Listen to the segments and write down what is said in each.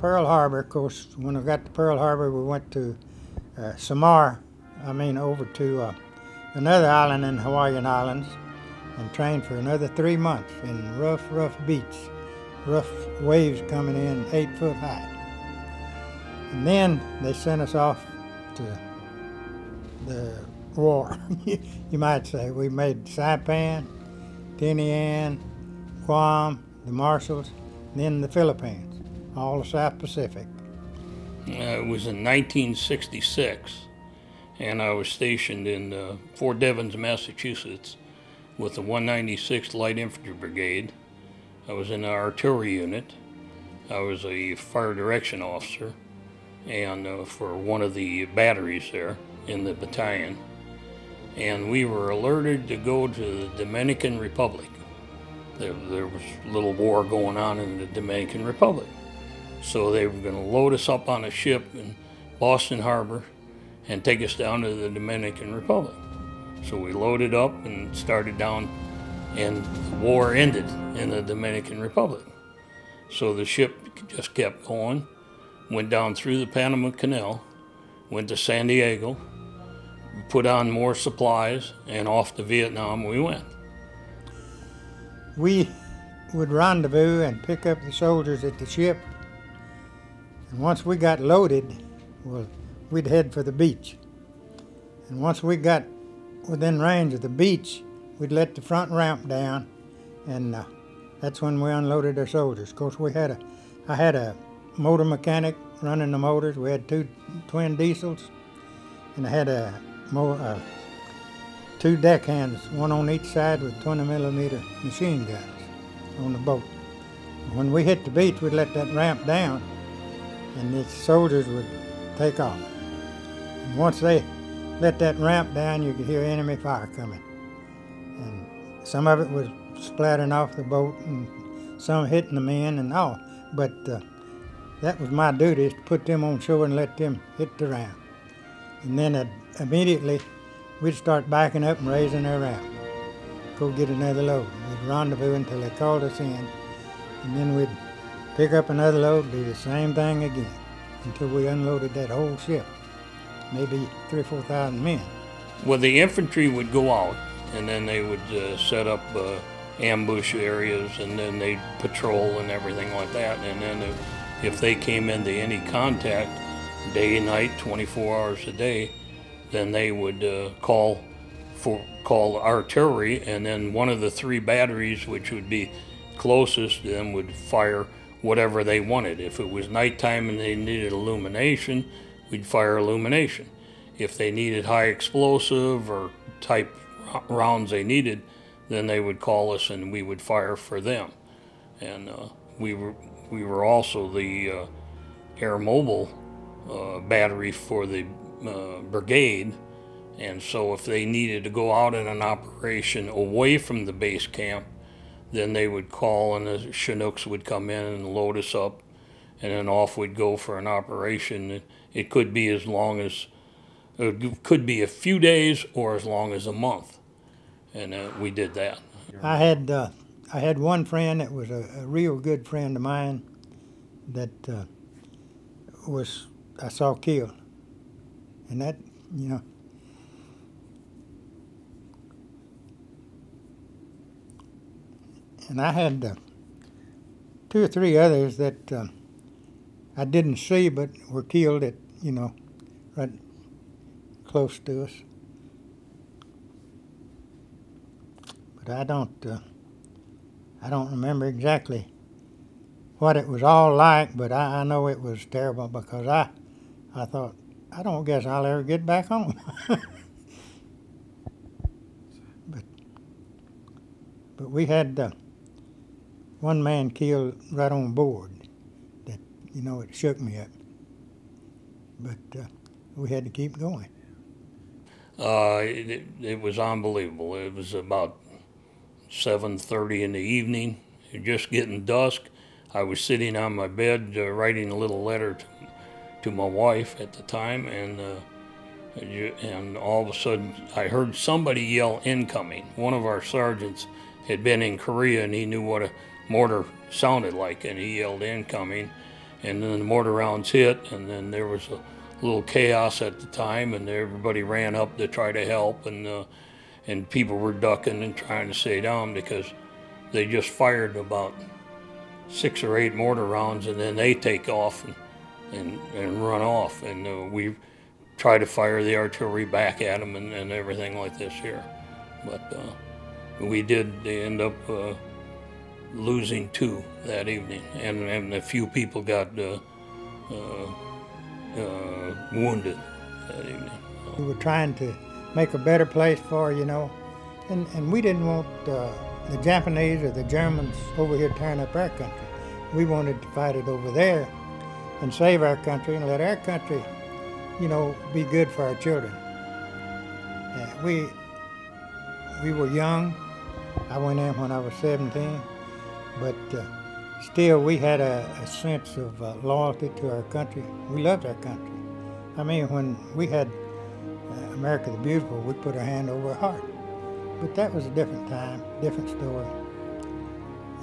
Pearl Harbor. Of course, when we got to Pearl Harbor, we went to Samar, over to another island in Hawaiian Islands, and trained for another 3 months in rough beach, rough waves coming in 8 foot high. And then they sent us off to the war, you might say. We made Saipan, Tinian, Guam, the Marshalls, and then the Philippines, all the South Pacific. It was in 1966, and I was stationed in Fort Devens, Massachusetts, with the 196th Light Infantry Brigade. I was in the artillery unit. I was a fire direction officer, and for one of the batteries there in the battalion. And we were alerted to go to the Dominican Republic. There was a little war going on in the Dominican Republic. So they were going to load us up on a ship in Boston Harbor and take us down to the Dominican Republic. So we loaded up and started down, and the war ended in the Dominican Republic. So the ship just kept going, went down through the Panama Canal, went to San Diego, put on more supplies, and off to Vietnam we went. We would rendezvous and pick up the soldiers at the ship, and once we got loaded, well, we'd head for the beach. And once we got within range of the beach, we'd let the front ramp down, and that's when we unloaded our soldiers. Of course, I had a motor mechanic running the motors. We had 2 twin diesels, and I had two deckhands, one on each side with 20mm machine guns on the boat. When we hit the beach, we'd let that ramp down, and the soldiers would take off. And once they let that ramp down, you could hear enemy fire coming. And some of it was splattering off the boat, and some hitting the men and all. But that was my duty, is to put them on shore and let them hit the ramp. And then immediately, we'd start backing up and raising their ramp. Go get another load. We'd rendezvous until they called us in, and then we'd pick up another load, do the same thing again, until we unloaded that whole ship, maybe 3,000 or 4,000 men. Well, the infantry would go out, and then they would set up ambush areas, and then they'd patrol and everything like that. And then if they came into any contact, day and night, 24 hours a day, then they would call artillery, and then one of the 3 batteries, which would be closest to them, would fire whatever they wanted. If it was nighttime and they needed illumination, we'd fire illumination. If they needed high explosive or type rounds they needed, then they would call us and we would fire for them. And we were also the air mobile battery for the brigade, and so if they needed to go out in an operation away from the base camp, then they would call, and the Chinooks would come in and load us up, and then off we'd go for an operation. It could be as long as, it could be a few days or as long as a month, and we did that. I had one friend that was a real good friend of mine that I saw killed, and that, you know, and I had 2 or 3 others that I didn't see but were killed at, you know, right close to us. But I don't remember exactly what it was all like, but I know it was terrible, because I thought, I don't guess I'll ever get back home. But we had one man killed right on board that, you know, it shook me up. But we had to keep going. It was unbelievable. It was about 7:30 in the evening, just getting dusk. I was sitting on my bed writing a little letter to my wife at the time, and all of a sudden I heard somebody yell, "Incoming." One of our sergeants had been in Korea, and he knew what a mortar sounded like, and he yelled, "Incoming." and then the mortar rounds hit, and then there was a little chaos at the time, and everybody ran up to try to help, and people were ducking and trying to stay down because they just fired about 6 or 8 mortar rounds, and then they take off and run off, and we try to fire the artillery back at them and everything like this here. But we did end up losing 2 that evening, and a few people got wounded that evening. We were trying to make a better place for, and we didn't want the Japanese or the Germans over here tearing up our country. We wanted to fight it over there and save our country and let our country, be good for our children. We were young. I went in when I was 17, but still we had a sense of loyalty to our country. We loved our country. I mean, when we had America the Beautiful, we put our hand over our heart. But that was a different time, different story.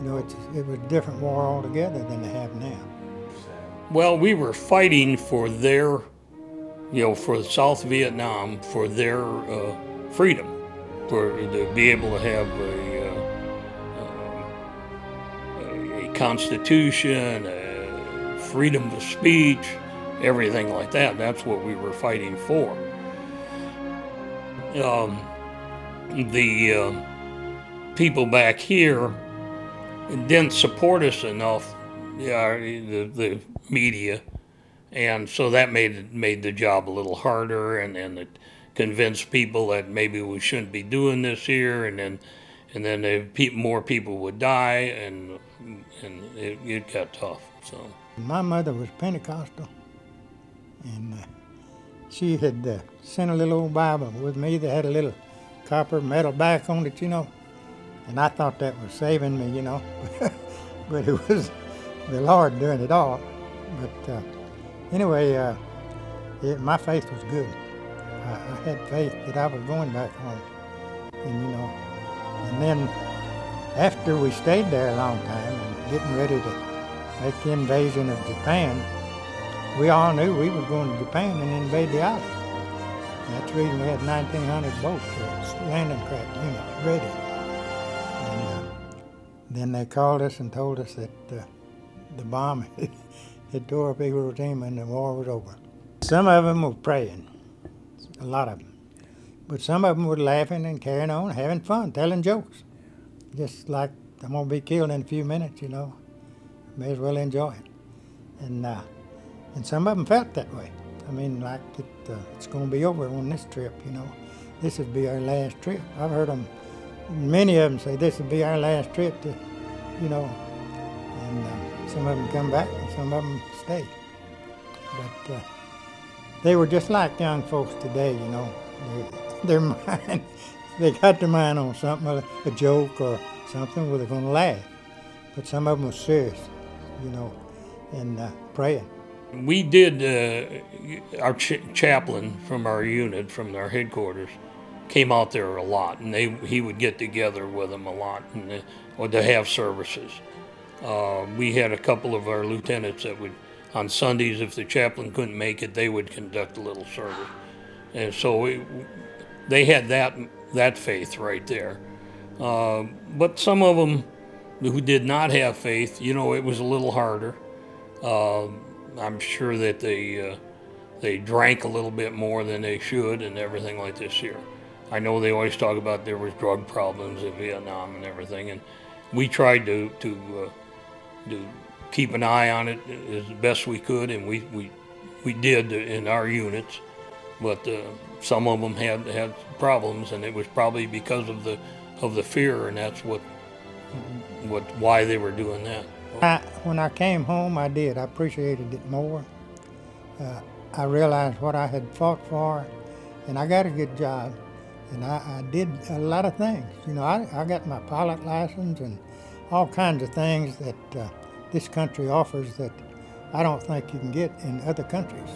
It was a different war altogether than they have now. Well, we were fighting for their, for South Vietnam, for their freedom, to be able to have a constitution, freedom of speech, everything like that. That's what we were fighting for. The people back here didn't support us enough, the media, and so that made the job a little harder, and it convinced people that maybe we shouldn't be doing this here, and then more people would die, and it got tough. So my mother was Pentecostal, and she had sent a little old Bible with me that had a little copper metal back on it, and I thought that was saving me, but it was the Lord doing it all. But anyway, my faith was good. I had faith that I was going back home, and then after we stayed there a long time and getting ready to make the invasion of Japan, we all knew we were going to Japan and invade the island. And that's the reason we had 1,900 boats there, landing craft units ready. And then they called us and told us that the bomb had tore up Iwo Jima and the war was over. Some of them were praying, a lot of them. But some of them were laughing and carrying on, having fun, telling jokes. Just like, I'm going to be killed in a few minutes, May as well enjoy it. And some of them felt that way. I mean, like it's going to be over on this trip, This would be our last trip. I've heard them, many of them say this would be our last trip to, and some of them come back and some of them stay. But they were just like young folks today, Their mind, they got their mind on something, a joke or something where they're going to laugh. But some of them were serious, and praying. We did, our chaplain from our unit, from our headquarters, came out there a lot, and he would get together with them a lot, or to have services. We had a couple of our lieutenants that would, on Sundays, if the chaplain couldn't make it, they would conduct a little service. And so they had that faith right there. But some of them who did not have faith, it was a little harder. I'm sure that they drank a little bit more than they should and everything like this here. I know they always talk about there was drug problems in Vietnam and everything, and we tried to keep an eye on it as best we could, and we did in our units. But some of them had problems, and it was probably because of the fear, and that's why they were doing that. When I came home, I appreciated it more. I realized what I had fought for, and I got a good job, and I did a lot of things. I got my pilot license and all kinds of things that this country offers that I don't think you can get in other countries.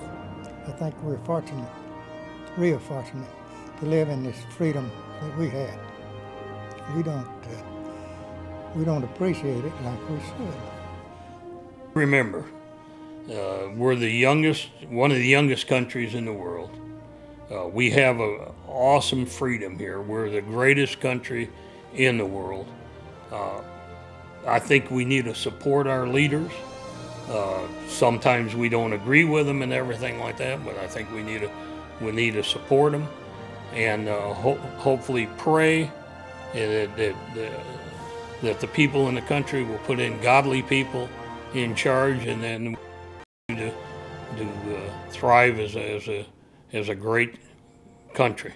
I think we're fortunate, real fortunate, to live in this freedom that we have. We don't appreciate it like we should. Remember, We're the youngest, one of the youngest countries in the world. We have an awesome freedom here. We're the greatest country in the world. I think we need to support our leaders. Sometimes we don't agree with them and everything like that, but I think we need to support them and hopefully pray that the people in the country will put in godly people in charge, and then to thrive as a great country.